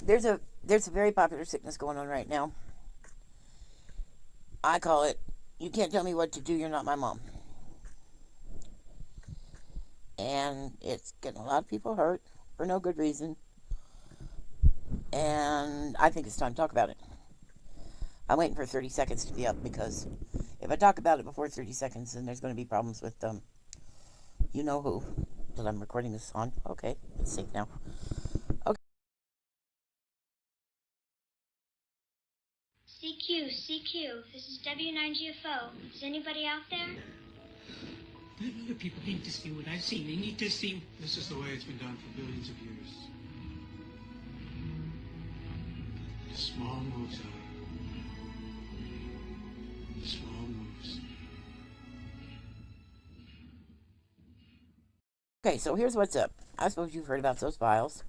There's a very popular sickness going on right now. I call it, you can't tell me what to do, you're not my mom. And it's getting a lot of people hurt for no good reason. And I think it's time to talk about it. I'm waiting for 30 seconds to be up because if I talk about it before 30 seconds, then there's going to be problems with you know who that I'm recording this on. Okay, it's safe now. Okay. CQ, this is W9GFO. Is anybody out there? Other people need to see what I've seen. They need to see. This is the way it's been done for billions of years. Small moves, small moves. Okay, so here's what's up. I suppose you've heard about those files.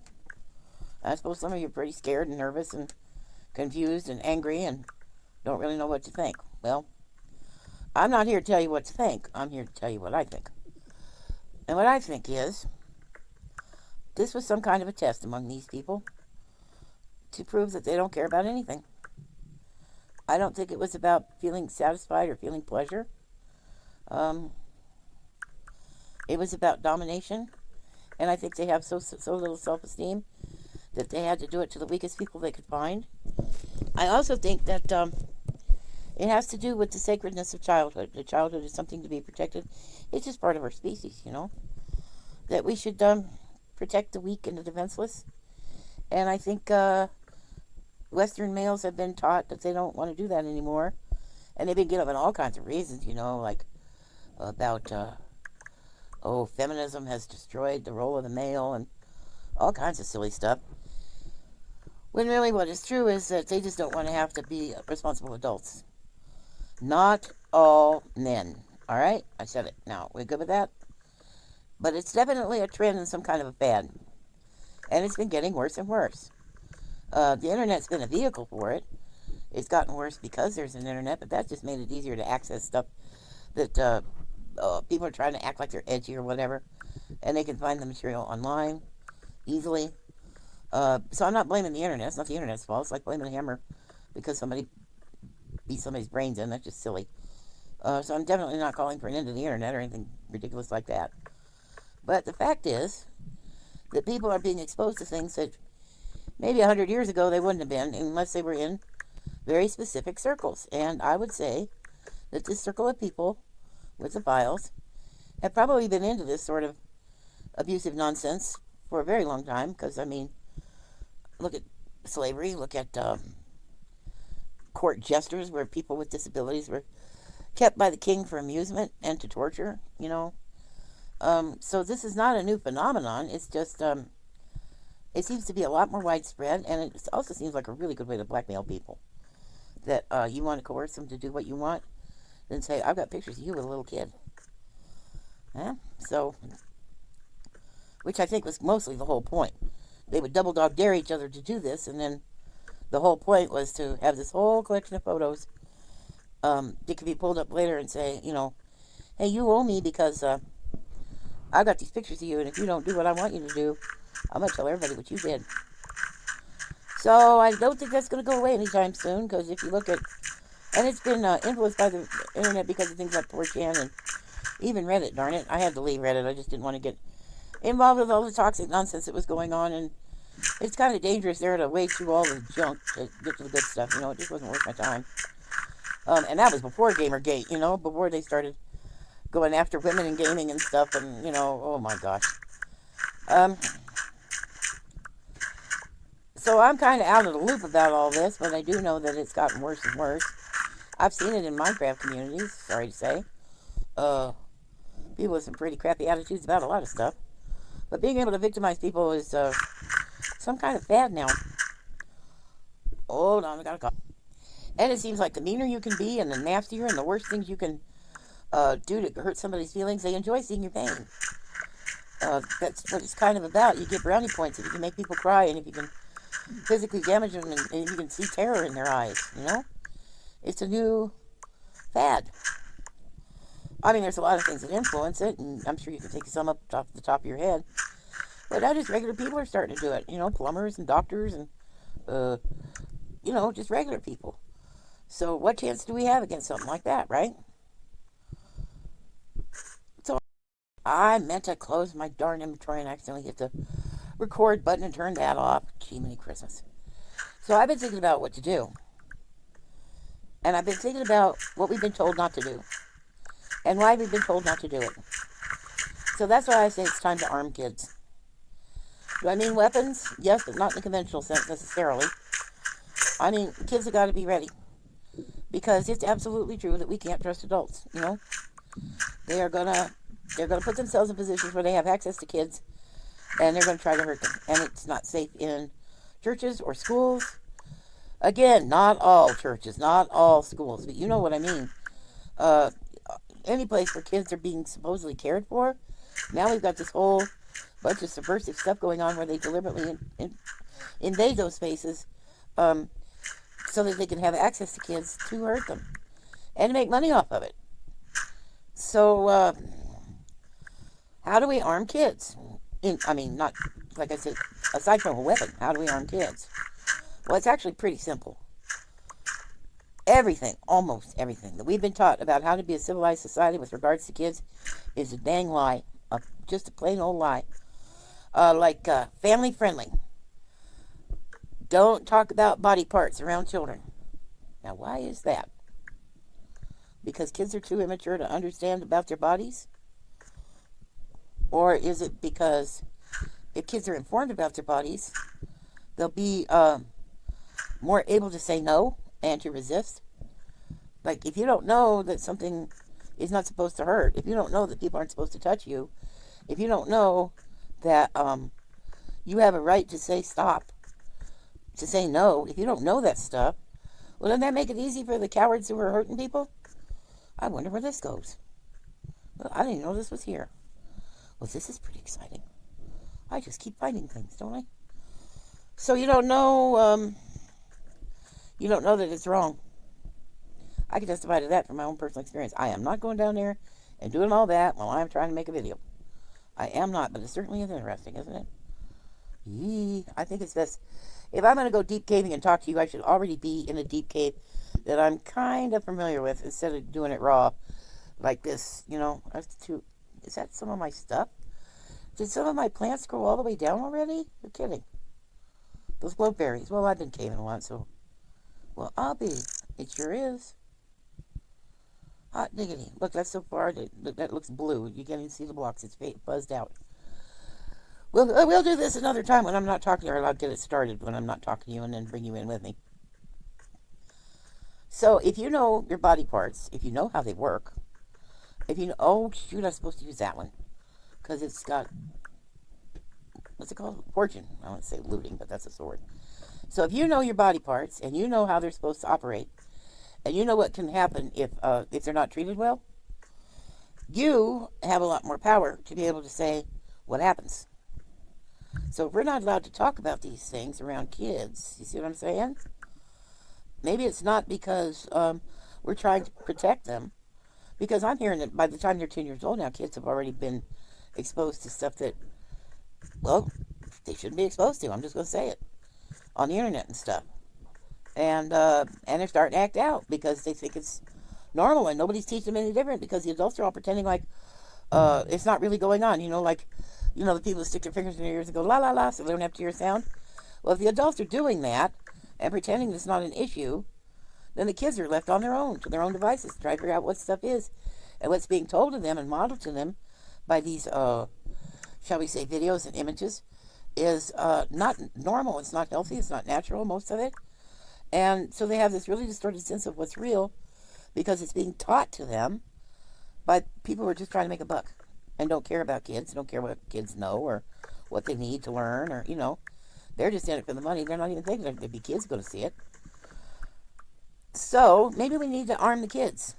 I suppose some of you are pretty scared and nervous and confused and angry and don't really know what to think. Well, I'm not here to tell you what to think. I'm here to tell you what I think. And what I think is, this was some kind of a test among these people to prove that they don't care about anything. I don't think it was about feeling satisfied or feeling pleasure. It was about domination. And I think they have so little self-esteem that they had to do it to the weakest people they could find. I also think that it has to do with the sacredness of childhood. The childhood is something to be protected. It's just part of our species, you know, that we should protect the weak and the defenseless. And I think Western males have been taught that they don't want to do that anymore. And they've been given all kinds of reasons, you know, like about, feminism has destroyed the role of the male and all kinds of silly stuff. When really what is true is that they just don't want to have to be responsible adults. Not all men. All right? I said it. Now, we're good with that? But it's definitely a trend and some kind of a fad. And it's been getting worse and worse. The internet's been a vehicle for it. It's gotten worse because there's an internet, but that just made it easier to access stuff that people are trying to act like they're edgy or whatever. And they can find the material online easily. So I'm not blaming the internet. It's not the internet's fault. It's like blaming a hammer because somebody beat somebody's brains in. That's just silly. So I'm definitely not calling for an end to the internet or anything ridiculous like that. But the fact is that people are being exposed to things that maybe 100 years ago they wouldn't have been unless they were in very specific circles. And I would say that this circle of people with the files have probably been into this sort of abusive nonsense for a very long time. Because, I mean, look at slavery, look at court jesters where people with disabilities were kept by the king for amusement and to torture, you know. So this is not a new phenomenon. It's just, it seems to be a lot more widespread, and it also seems like a really good way to blackmail people. That you want to coerce them to do what you want, then say, I've got pictures of you with a little kid. Yeah? So, which I think was mostly the whole point. They would double dog dare each other to do this, and then the whole point was to have this whole collection of photos that could be pulled up later and say, you know, hey, you owe me because I got these pictures of you, and if you don't do what I want you to do, I'm going to tell everybody what you did. So I don't think that's going to go away anytime soon, because if you look at, and it's been influenced by the internet because of things like 4chan and even Reddit, darn it. I had to leave Reddit. I just didn't want to get involved with all the toxic nonsense that was going on, and it's kind of dangerous there to wade through all the junk to get to the good stuff. You know, it just wasn't worth my time. And that was before Gamergate, you know, before they started going after women in gaming and stuff, and, you know, oh my gosh. So I'm kind of out of the loop about all this, but I do know that it's gotten worse and worse. I've seen it in Minecraft communities, sorry to say. People with some pretty crappy attitudes about a lot of stuff. But being able to victimize people is some kind of fad now. Hold on, I got a call. And it seems like the meaner you can be and the nastier and the worse things you can do to hurt somebody's feelings, they enjoy seeing your pain. That's what it's kind of about. You get brownie points if you can make people cry and if you can physically damage them and you can see terror in their eyes, you know? It's a new fad. I mean, there's a lot of things that influence it, and I'm sure you can think of some up off the top of your head. But now just regular people are starting to do it, you know, plumbers and doctors and just regular people. So what chance do we have against something like that, right? So I meant to close my darn inventory and accidentally hit the record button and turn that off. Gee, many Christmas. So I've been thinking about what to do. And I've been thinking about what we've been told not to do. And why we've been told not to do it. So that's why I say it's time to arm kids. Do I mean weapons? Yes, but not in the conventional sense necessarily. I mean, kids have got to be ready. Because it's absolutely true that we can't trust adults, They're gonna put themselves in positions where they have access to kids and they're gonna try to hurt them. And it's not safe in churches or schools. Again, not all churches, not all schools, but you know what I mean. Uh, any place where kids are being supposedly cared for. Now we've got this whole bunch of subversive stuff going on where they deliberately invade those spaces so that they can have access to kids to hurt them and to make money off of it. So, how do we arm kids? Not, like I said, aside from a weapon, how do we arm kids? Well, it's actually pretty simple. Everything, almost everything that we've been taught about how to be a civilized society with regards to kids is a dang lie. Just a plain old lie. Family friendly. Don't talk about body parts around children. Now, why is that? Because kids are too immature to understand about their bodies? Or is it because if kids are informed about their bodies, they'll be more able to say no and to resist? Like, if you don't know that something is not supposed to hurt, if you don't know that people aren't supposed to touch you, if you don't know that you have a right to say stop, to say no, if you don't know that stuff, well, doesn't that make it easy for the cowards who are hurting people? I wonder where this goes. Well, I didn't know this was here. Well, this is pretty exciting. I just keep finding things, don't I? So you don't know that it's wrong. I can testify to that from my own personal experience. I am not going down there and doing all that while I'm trying to make a video. I am not, but it certainly is interesting, isn't it? Yee, I think it's best. If I'm going to go deep caving and talk to you, I should already be in a deep cave that I'm kind of familiar with instead of doing it raw like this, Is that some of my stuff? Did some of my plants grow all the way down already? You're kidding. Those blueberries. Well, I've been caving a lot, so... Well, I'll be. It sure is. Hot diggity. Look, that's so far. That looks blue. You can't even see the blocks. It's buzzed out. We'll do this another time when I'm not talking, or I'll get it started when I'm not talking to you and then bring you in with me. So, if you know your body parts, if you know how they work, if you know... Oh, shoot, I'm supposed to use that one. Because it's got... What's it called? Fortune. I won't say looting, but that's a sword. So, if you know your body parts, and you know how they're supposed to operate, and you know what can happen if they're not treated well, you have a lot more power to be able to say what happens. So if we're not allowed to talk about these things around kids, you see what I'm saying? Maybe it's not because we're trying to protect them. Because I'm hearing that by the time they're 10 years old now, kids have already been exposed to stuff that, well, they shouldn't be exposed to. I'm just going to say it. On the internet and stuff. And they're starting to act out because they think it's normal and nobody's teaching them any different because the adults are all pretending like it's not really going on. The people that stick their fingers in their ears and go la la la so they don't have to hear a sound. Well, if the adults are doing that and pretending it's not an issue, then the kids are left on their own, to their own devices, to try to figure out what stuff is. And what's being told to them and modeled to them by these, shall we say, videos and images is not normal. It's not healthy. It's not natural, most of it. And so they have this really distorted sense of what's real because it's being taught to them by people who are just trying to make a buck and don't care about kids, don't care what kids know or what they need to learn or, they're just in it for the money. They're not even thinking there'd be kids going to see it. So maybe we need to arm the kids.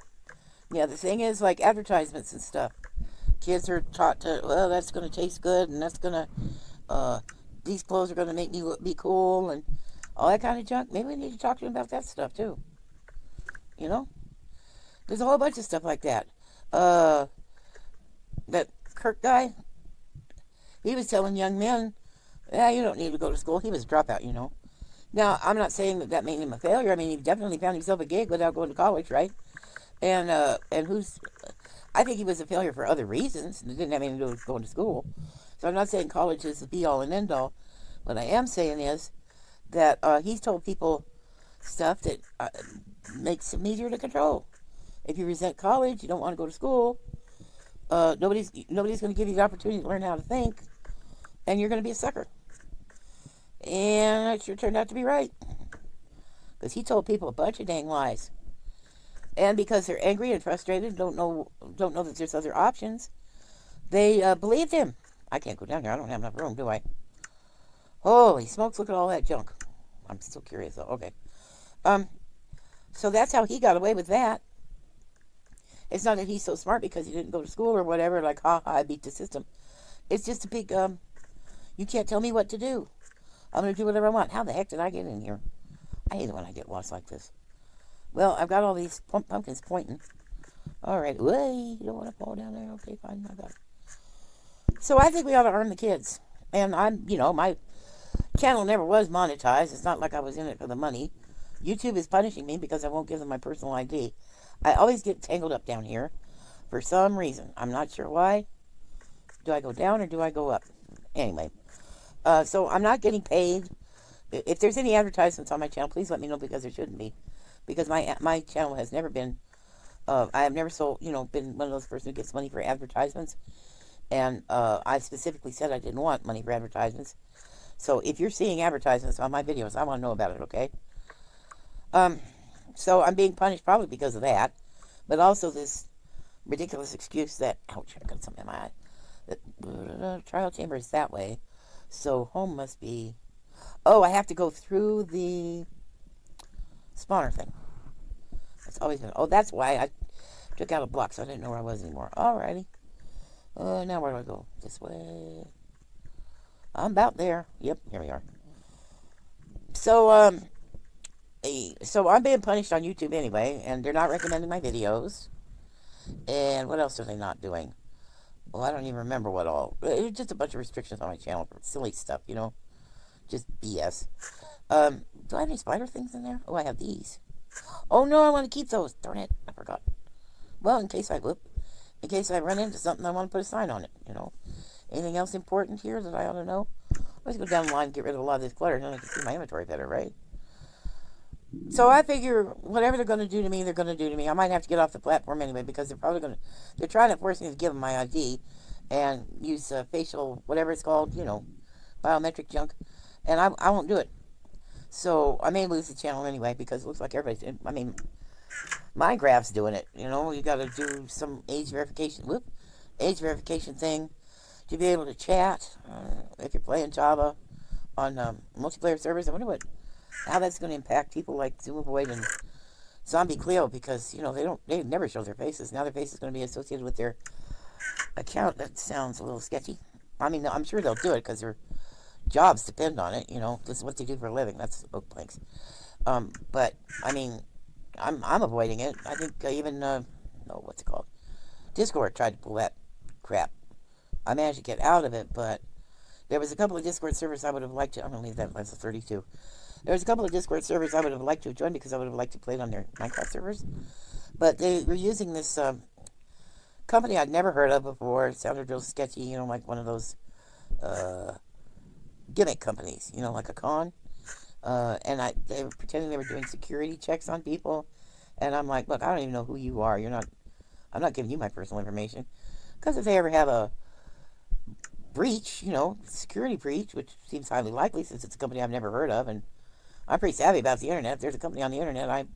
Yeah, the thing is, like advertisements and stuff. Kids are taught to, well, that's going to taste good and that's going to, these clothes are going to make me be cool and all that kind of junk. Maybe we need to talk to them about that stuff too. There's a whole bunch of stuff like that. That Kirk guy, he was telling young men, yeah, you don't need to go to school. He was a dropout, Now, I'm not saying that that made him a failure. I mean, he definitely found himself a gig without going to college, right? And who's... I think he was a failure for other reasons. It didn't have anything to do with going to school. So I'm not saying college is the be-all and end-all. What I am saying is that he's told people stuff that makes him easier to control. If you resent college, you don't want to go to school, nobody's going to give you the opportunity to learn how to think, and you're going to be a sucker. And it sure turned out to be right, because he told people a bunch of dang lies. And because they're angry and frustrated, don't know that there's other options, they believed him. I can't go down here. I don't have enough room, do I? Holy smokes! Look at all that junk. I'm still curious though. Okay. So that's how he got away with that. It's not that he's so smart because he didn't go to school or whatever, like, ha ha, I beat the system. It's just a big, you can't tell me what to do. I'm going to do whatever I want. How the heck did I get in here? I hate it when I get lost like this. Well, I've got all these pumpkins pointing. All right. Way, you don't want to fall down there? Okay, fine. I got it. So I think we ought to arm the kids. And my channel never was monetized. It's not like I was in it for the money. YouTube is punishing me because I won't give them my personal ID. I always get tangled up down here for some reason. I'm not sure why. Do I go down or do I go up? Anyway, so I'm not getting paid. If there's any advertisements on my channel, please let me know, because there shouldn't be. Because my channel has never been, I have never been one of those persons who gets money for advertisements. And I specifically said I didn't want money for advertisements. So if you're seeing advertisements on my videos, I want to know about it, okay? So I'm being punished probably because of that, but also this ridiculous excuse that, ouch, I got something in my eye. The trial chamber is that way, so home must be, oh, I have to go through the spawner thing. That's always been, oh, that's why I took out a block, so I didn't know where I was anymore. Alrighty. Now where do I go? This way. I'm about there. Yep, here we are. So, so I'm being punished on YouTube anyway, and they're not recommending my videos. And what else are they not doing? Well, I don't even remember what all. It was just a bunch of restrictions on my channel for silly stuff, just BS. Do I have any spider things in there? Oh, I have these. Oh no, I want to keep those. Darn it, I forgot. Well, in case I run into something, I want to put a sign on it. Anything else important here that I ought to know? Let's go down the line and get rid of a lot of this clutter, and then I can see my inventory better, right? So I figure whatever they're going to do to me, they're going to do to me. I might have to get off the platform anyway, because they're trying to force me to give them my ID and use facial, whatever it's called, biometric junk. And I won't do it. So I may lose the channel anyway, because it looks like everybody's, Minecraft's doing it. You got to do some age verification thing to be able to chat if you're playing Java on multiplayer servers. I wonder how that's going to impact people like Zoom Avoid and Zombie Cleo, because they never show their faces. Now their face is going to be associated with their account. That sounds a little sketchy. I'm sure they'll do it because their jobs depend on it. This is what they do for a living. That's oak planks. But I'm avoiding it. I think even what's it called? Discord tried to pull that crap. I managed to get out of it, but there was a couple of Discord servers I would have liked to. I'm gonna leave that as a 32. There was a couple of Discord servers I would have liked to have joined, because I would have liked to play it on their Minecraft servers. But they were using this company I'd never heard of before. It sounded real sketchy, like one of those gimmick companies, like a con. And they were pretending they were doing security checks on people. And I'm like, look, I don't even know who you are. I'm not giving you my personal information. Because if they ever have a breach, security breach, which seems highly likely since it's a company I've never heard of, and I'm pretty savvy about the internet. If there's a company on the internet, I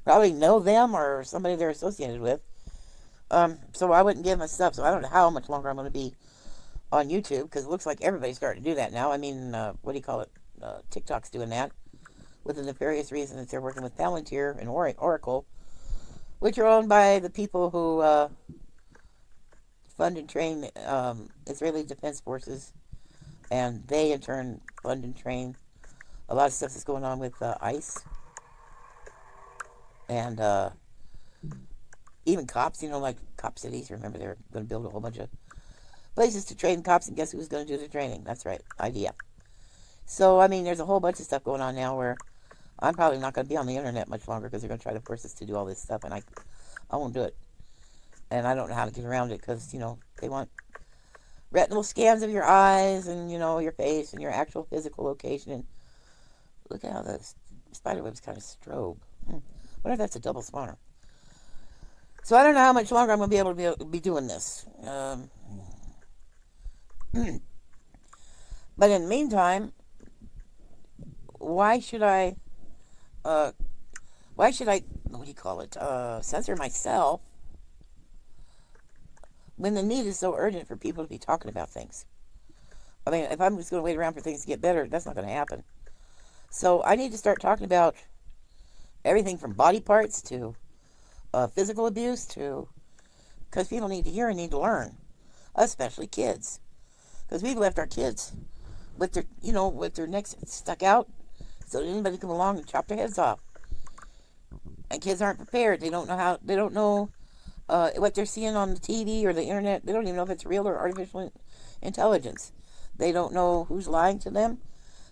probably know them or somebody they're associated with. So I wouldn't give my stuff. So I don't know how much longer I'm going to be on YouTube, because it looks like everybody's starting to do that now. What do you call it? TikTok's doing that with the nefarious reason that they're working with Palantir and Oracle, which are owned by the people who fund and train Israeli Defense Forces, and they in turn fund and train a lot of stuff that's going on with ICE and even cops, like cop cities. Remember, they're going to build a whole bunch of places to train cops, and guess who's going to do the training? That's right, IDF. So, I mean, there's a whole bunch of stuff going on now where I'm probably not going to be on the internet much longer because they're going to try to force us to do all this stuff, and I won't do it. And I don't know how to get around it because, they want retinal scans of your eyes and, your face and your actual physical location. And look at how the spider web's kind of strobe. Wonder if that's a double spawner. So I don't know how much longer I'm going to be able to be doing this. But in the meantime, why should I, what do you call it, censor myself when the need is so urgent for people to be talking about things? I mean, if I'm just going to wait around for things to get better, that's not going to happen. So I need to start talking about everything from body parts to physical abuse to, because people need to hear and need to learn, especially kids, because we've left our kids with their necks stuck out so that anybody come along and chop their heads off. And kids aren't prepared. They don't know what they're seeing on the TV or the internet. They don't even know if it's real or artificial intelligence. They don't know who's lying to them.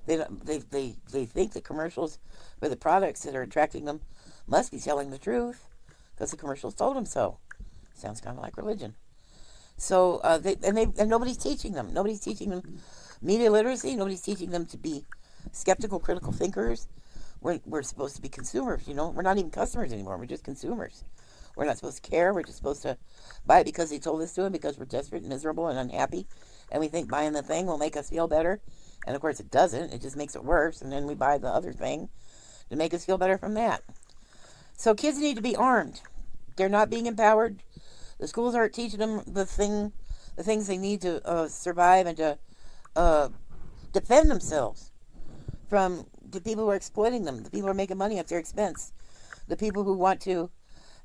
They think the commercials for the products that are attracting them must be telling the truth because the commercials told them so. Sounds kind of like religion. So and nobody's teaching them. Nobody's teaching them media literacy. Nobody's teaching them to be skeptical, critical thinkers. We're supposed to be consumers. We're not even customers anymore. We're just consumers. We're not supposed to care. We're just supposed to buy it because they told us to, and because we're desperate, and miserable, and unhappy, and we think buying the thing will make us feel better. And of course, it doesn't. It just makes it worse. And then we buy the other thing to make us feel better from that. So kids need to be armed. They're not being empowered. The schools aren't teaching them the things they need to survive and to defend themselves from the people who are exploiting them, the people who are making money at their expense, the people who want to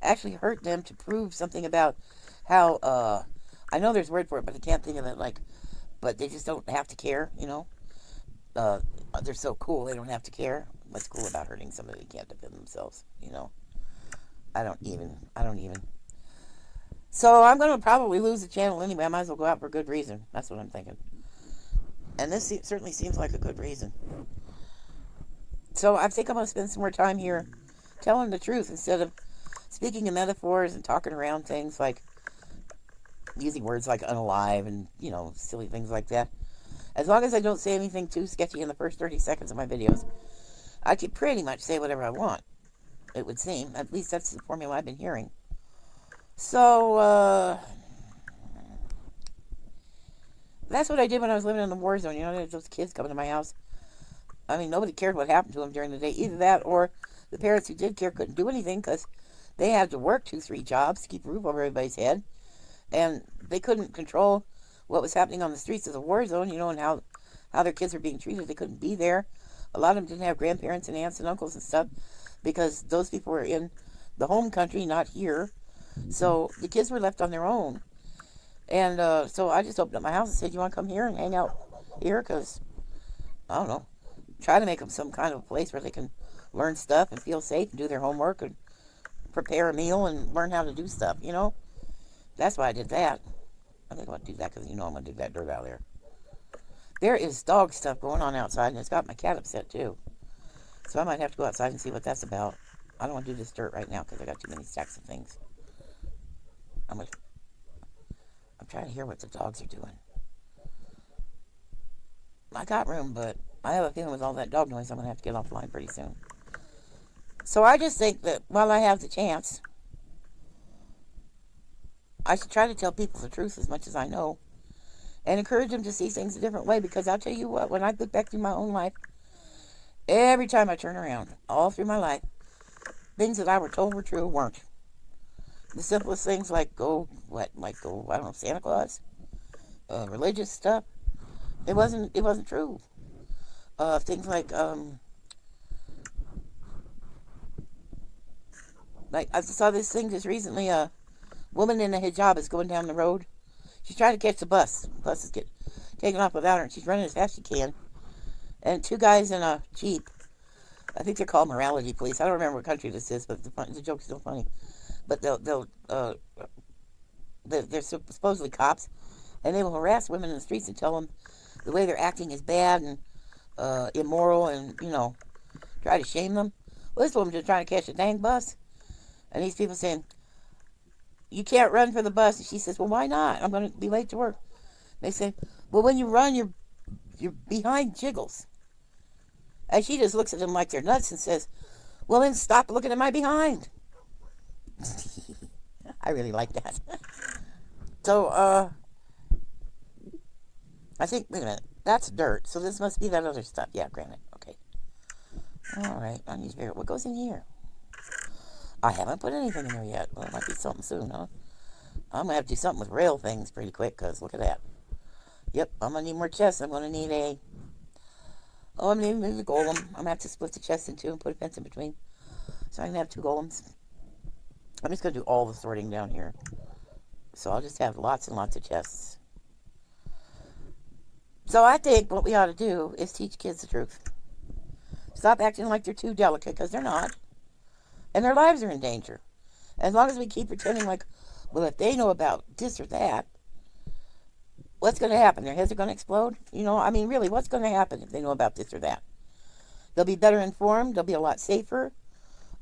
actually hurt them to prove something about how, I know there's a word for it, but I can't think of it, but they just don't have to care, they're so cool, they don't have to care. What's cool about hurting somebody who can't defend themselves, I don't even. So I'm going to probably lose the channel anyway. I might as well go out for a good reason. That's what I'm thinking. And this certainly seems like a good reason. So I think I'm going to spend some more time here telling the truth instead of speaking in metaphors and talking around things like using words like unalive and, silly things like that. As long as I don't say anything too sketchy in the first 30 seconds of my videos, I can pretty much say whatever I want, it would seem. At least that's the formula I've been hearing. So, that's what I did when I was living in the war zone. There's those kids coming to my house. I mean, nobody cared what happened to them during the day. Either that or the parents who did care couldn't do anything because they had to work 2-3 jobs to keep a roof over everybody's head. And they couldn't control what was happening on the streets of the war zone, and how their kids were being treated. They couldn't be there. A lot of them didn't have grandparents and aunts and uncles and stuff because those people were in the home country, not here. So the kids were left on their own. And so I just opened up my house and said, you want to come here and hang out here? Because, I don't know, try to make them some kind of a place where they can learn stuff and feel safe and do their homework and prepare a meal and learn how to do stuff, That's why I did that. I think I want to do that because I'm going to dig that dirt out of there. There is dog stuff going on outside, and it's got my cat upset, too. So I might have to go outside and see what that's about. I don't want to do this dirt right now because I got too many stacks of things. I'm trying to hear what the dogs are doing. I got room, but I have a feeling with all that dog noise, I'm going to have to get off the line pretty soon. So I just think that while I have the chance, I should try to tell people the truth as much as I know and encourage them to see things a different way, because I'll tell you what, when I look back through my own life, every time I turn around, all through my life, things that I were told were true weren't. The simplest things like I don't know, Santa Claus, religious stuff, it wasn't true. Things like I saw this thing just recently, a woman in a hijab is going down the road. She's trying to catch the bus. The bus is getting taken off without her, and she's running as fast as she can. And 2 guys in a Jeep, I think they're called morality police. I don't remember what country this is, but the joke's still funny. But they're supposedly cops, and they will harass women in the streets and tell them the way they're acting is bad, and immoral and, try to shame them. Well, this woman just trying to catch a dang bus. And these people saying, you can't run for the bus. And she says, well, why not? I'm going to be late to work. They say, well, when you run, your behind jiggles. And she just looks at them like they're nuts and says, well, then stop looking at my behind. I really like that. So, I think, wait a minute, that's dirt. So this must be that other stuff. Yeah, granite. Okay. All right, I need to figure out what goes in here. I haven't put anything in there yet. Well, it might be something soon, huh? I'm going to have to do something with rail things pretty quick, because look at that. Yep, I'm going to need more chests. I'm going to need a... Oh, I'm going to need a golem. I'm going to have to split the chest in two and put a fence in between. So I'm going to have 2 golems. I'm just going to do all the sorting down here. So I'll just have lots and lots of chests. So I think what we ought to do is teach kids the truth. Stop acting like they're too delicate, because they're not. And their lives are in danger. As long as we keep pretending like, well, if they know about this or that, what's going to happen? Their heads are going to explode? Really, what's going to happen if they know about this or that? They'll be better informed. They'll be a lot safer.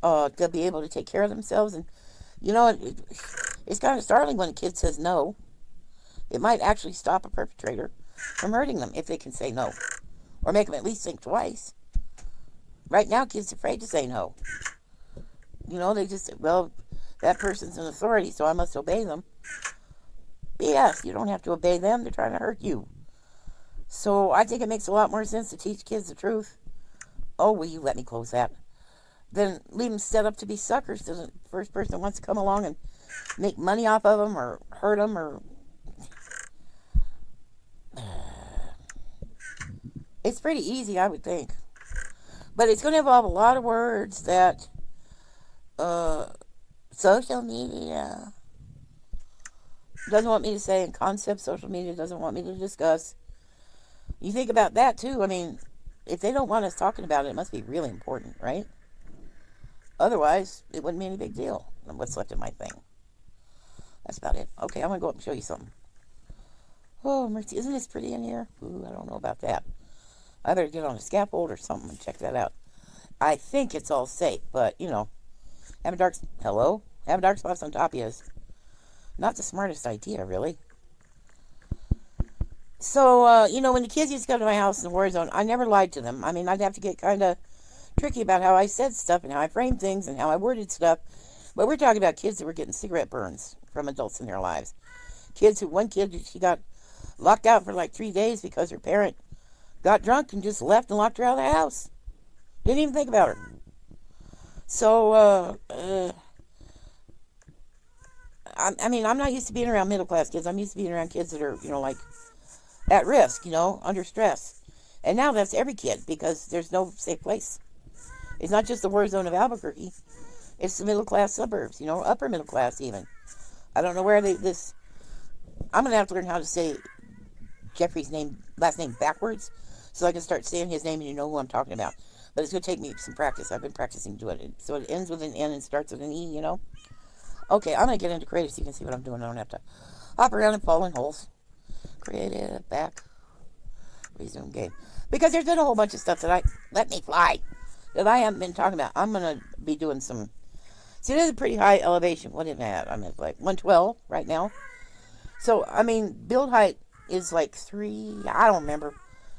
They'll be able to take care of themselves. And, it's kind of startling when a kid says no. It might actually stop a perpetrator from hurting them if they can say no. Or make them at least think twice. Right now, kids are afraid to say no. They just, well, that person's an authority, so I must obey them. BS, you don't have to obey them. They're trying to hurt you. So I think it makes a lot more sense to teach kids the truth. Oh, will you let me close that? Then leave them set up to be suckers so the first person that wants to come along and make money off of them or hurt them or... It's pretty easy, I would think. But it's going to involve a lot of words that social media doesn't want me to say, and concepts social media doesn't want me to discuss. You think about that too. If they don't want us talking about it, it must be really important, right? Otherwise, it wouldn't be any big deal. What's left of my thing. That's about it. Okay, I'm going to go up and show you something. Oh, mercy. Isn't this pretty in here? Ooh, I don't know about that. I better get on a scaffold or something and check that out. I think it's all safe, but, having dark spots on top is not the smartest idea, really. So, when the kids used to come to my house in Warzone, I never lied to them. I'd have to get kind of tricky about how I said stuff and how I framed things and how I worded stuff. But we're talking about kids that were getting cigarette burns from adults in their lives. One kid, she got locked out for like 3 days because her parent got drunk and just left and locked her out of the house. Didn't even think about her. So, I'm not used to being around middle-class kids. I'm used to being around kids that are, at risk, under stress. And now that's every kid because there's no safe place. It's not just the war zone of Albuquerque. It's the middle-class suburbs, upper middle class even. I don't know where this... I'm going to have to learn how to say Jeffrey's last name backwards so I can start saying his name and you know who I'm talking about. But it's going to take me some practice. I've been practicing doing it. So it ends with an N and starts with an E, Okay, I'm going to get into creative so you can see what I'm doing. I don't have to hop around and fall in holes. Creative, back, resume game. Because there's been a whole bunch of stuff that let me fly, that I haven't been talking about. I'm going to be doing some... See, there's a pretty high elevation. What is that? I'm at like 112 right now. So, build height is like I don't remember,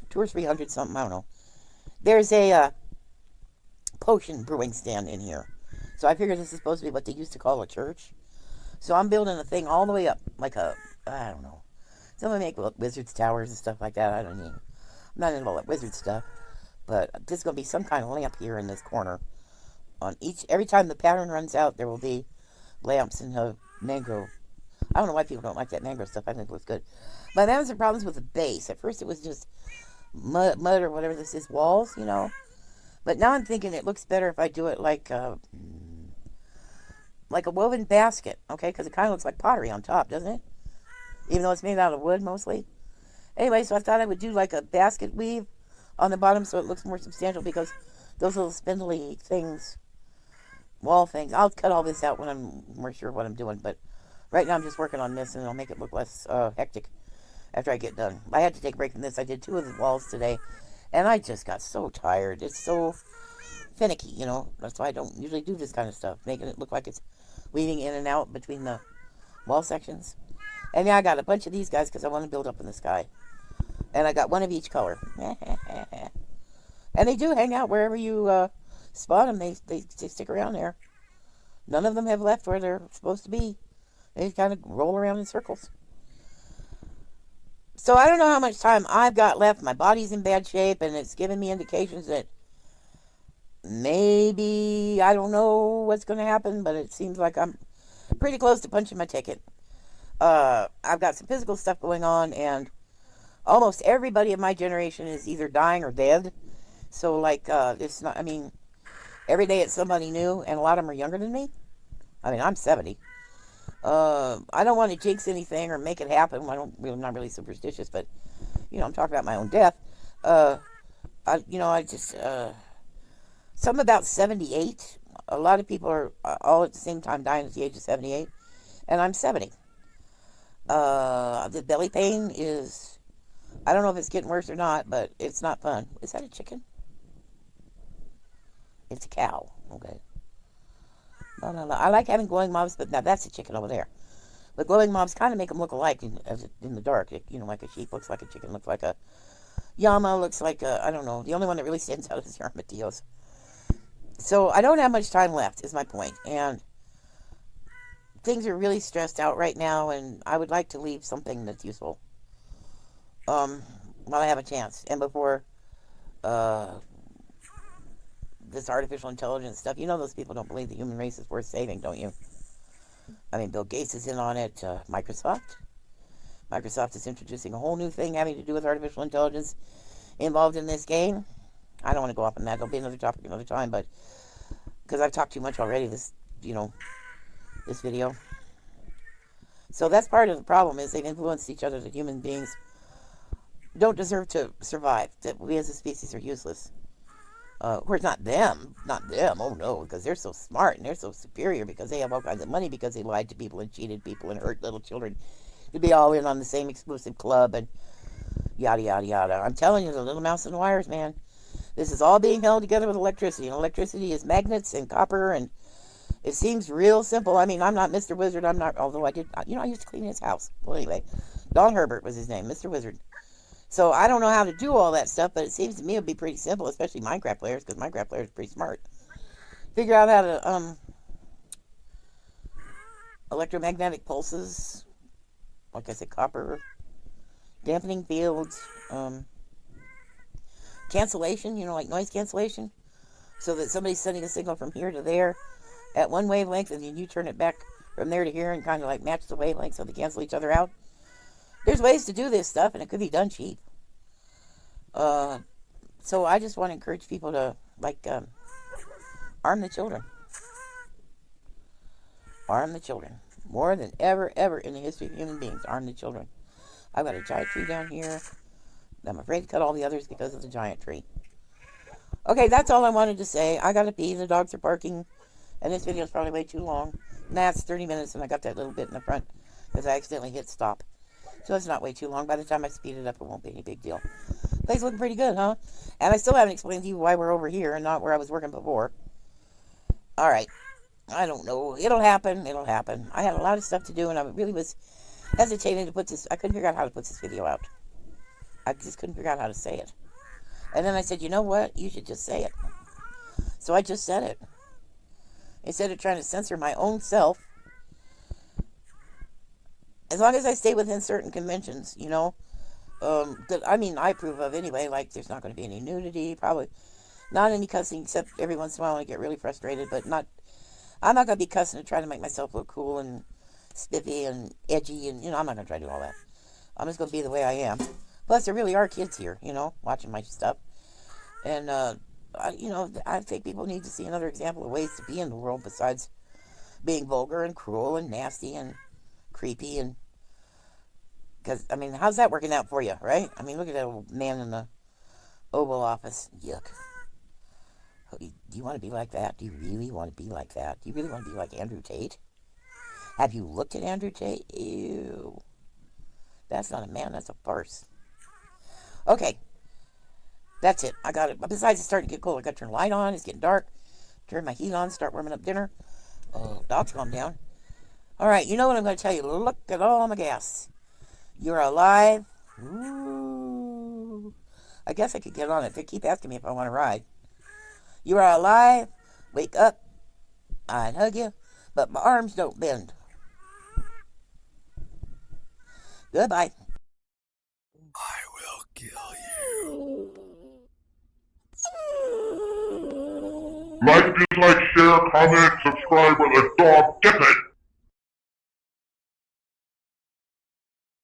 200 or 300 something, I don't know. There's a potion brewing stand in here. So I figured this is supposed to be what they used to call a church. So I'm building a thing all the way up, like I don't know. Someone make wizards towers and stuff like that. I'm not into all that wizard stuff. But there's going to be some kind of lamp here in this corner. Every time the pattern runs out, there will be lamps in the mangrove. I don't know why people don't like that mangrove stuff. I think it looks good. But I'm having some problems with the base. At first it was just mud or whatever this is, walls, But now I'm thinking it looks better if I do it like a woven basket, okay? Because it kind of looks like pottery on top, doesn't it? Even though it's made out of wood mostly. Anyway, so I thought I would do like a basket weave on the bottom so it looks more substantial because those little spindly things, wall things, I'll cut all this out when I'm more sure of what I'm doing. But right now I'm just working on this and it'll make it look less hectic after I get done. I had to take a break from this. I did 2 of the walls today. And I just got so tired. It's so finicky, you know. That's why I don't usually do this kind of stuff, making it look like it's weaving in and out between the wall sections. And yeah, I got a bunch of these guys because I want to build up in the sky. And I got one of each color. And they do hang out wherever you spot them. They stick around there. None of them have left where they're supposed to be. They kind of roll around in circles. So I don't know how much time I've got left. My body's in bad shape, and it's giving me indications that maybe I don't know what's going to happen, but it seems like I'm pretty close to punching my ticket. I've got some physical stuff going on, and almost everybody of my generation is either dying or dead. So, like, it's not, I mean, every day it's somebody new, and a lot of them are younger than me. I mean, I'm 70. I don't want to jinx anything or make it happen. I'm not really superstitious, but, you know, I'm talking about my own death. Something about 78. A lot of people are all at the same time dying at the age of 78, and I'm 70. The belly pain is, I don't know if it's getting worse or not, but it's not fun. Is that a chicken? It's a cow. Okay. No. I like having glowing mobs, but now that's a chicken over there. The glowing mobs kind of make them look alike in the dark. You know, like a sheep looks like a chicken, looks like a llama, looks like a, I don't know. The only one that really stands out is the armadillos. So I don't have much time left, is my point. And things are really stressed out right now, and I would like to leave something that's useful. While I have a chance. And before this artificial intelligence stuff, you know those people don't believe the human race is worth saving, don't you? I mean, Bill Gates is in on it. Microsoft is introducing a whole new thing having to do with artificial intelligence involved in this game. I don't want to go off on that. There'll be another topic another time, but because I've talked too much already this video. So that's part of the problem, is they've influenced each other, that human beings don't deserve to survive, that we as a species are useless. Of course, not them, oh no, because they're so smart and they're so superior because they have all kinds of money, because they lied to people and cheated people and hurt little children to be all in on the same exclusive club and yada, yada, yada. I'm telling you, the little mouse and wires, man. This is all being held together with electricity, and electricity is magnets and copper, and it seems real simple. I mean, I'm not Mr. Wizard, although I used to clean his house. Well, anyway, Don Herbert was his name, Mr. Wizard. So I don't know how to do all that stuff, but it seems to me it would be pretty simple, especially Minecraft players, because Minecraft players are pretty smart. Figure out how to, electromagnetic pulses, like I said, copper, dampening fields, cancellation, like noise cancellation, so that somebody's sending a signal from here to there at one wavelength, and then you turn it back from there to here and kind of like match the wavelength so they cancel each other out. There's ways to do this stuff, and it could be done cheap. So I just want to encourage people to, arm the children. Arm the children. More than ever in the history of human beings, arm the children. I've got a giant tree down here. I'm afraid to cut all the others because of the giant tree. Okay, that's all I wanted to say. I gotta pee. The dogs are barking. And this video is probably way too long. Nah, it's 30 minutes, and I got that little bit in the front because I accidentally hit stop. So it's not way too long. By the time I speed it up, it won't be any big deal. Place looking pretty good, huh? And I still haven't explained to you why we're over here and not where I was working before. Alright. I don't know. It'll happen. I had a lot of stuff to do, and I really was hesitating to put this. I couldn't figure out how to put this video out. I just couldn't figure out how to say it. And then I said, you know what? You should just say it. So I just said it. Instead of trying to censor my own self. As long as I stay within certain conventions, that I approve of anyway. Like, there's not going to be any nudity, probably not any cussing, except every once in a while I get really frustrated. But I'm not going to be cussing to try to make myself look cool and spiffy and edgy, and I'm not going to try to do all that. I'm just going to be the way I am. Plus, there really are kids here, watching my stuff, and I think people need to see another example of ways to be in the world besides being vulgar and cruel and nasty and creepy. And because how's that working out for you, right? Look at that old man in the Oval Office. Yuck. Do you want to be like that? Do you really want to be like that? Do you really want to be like Andrew Tate? Have you looked at Andrew Tate? Ew. That's not a man, that's a farce. Okay. That's it. I got it. Besides, it's starting to get cold. I got to turn the light on. It's getting dark. Turn my heat on. Start warming up dinner. Oh, dog's calm down. All right, you know what I'm going to tell you. Look at all my gas. You're alive. Ooh. I guess I could get on it. They keep asking me if I want to ride. You are alive. Wake up. I'd hug you, but my arms don't bend. Goodbye. I will kill you. Like, dislike, share, comment, subscribe, or the dog gets it.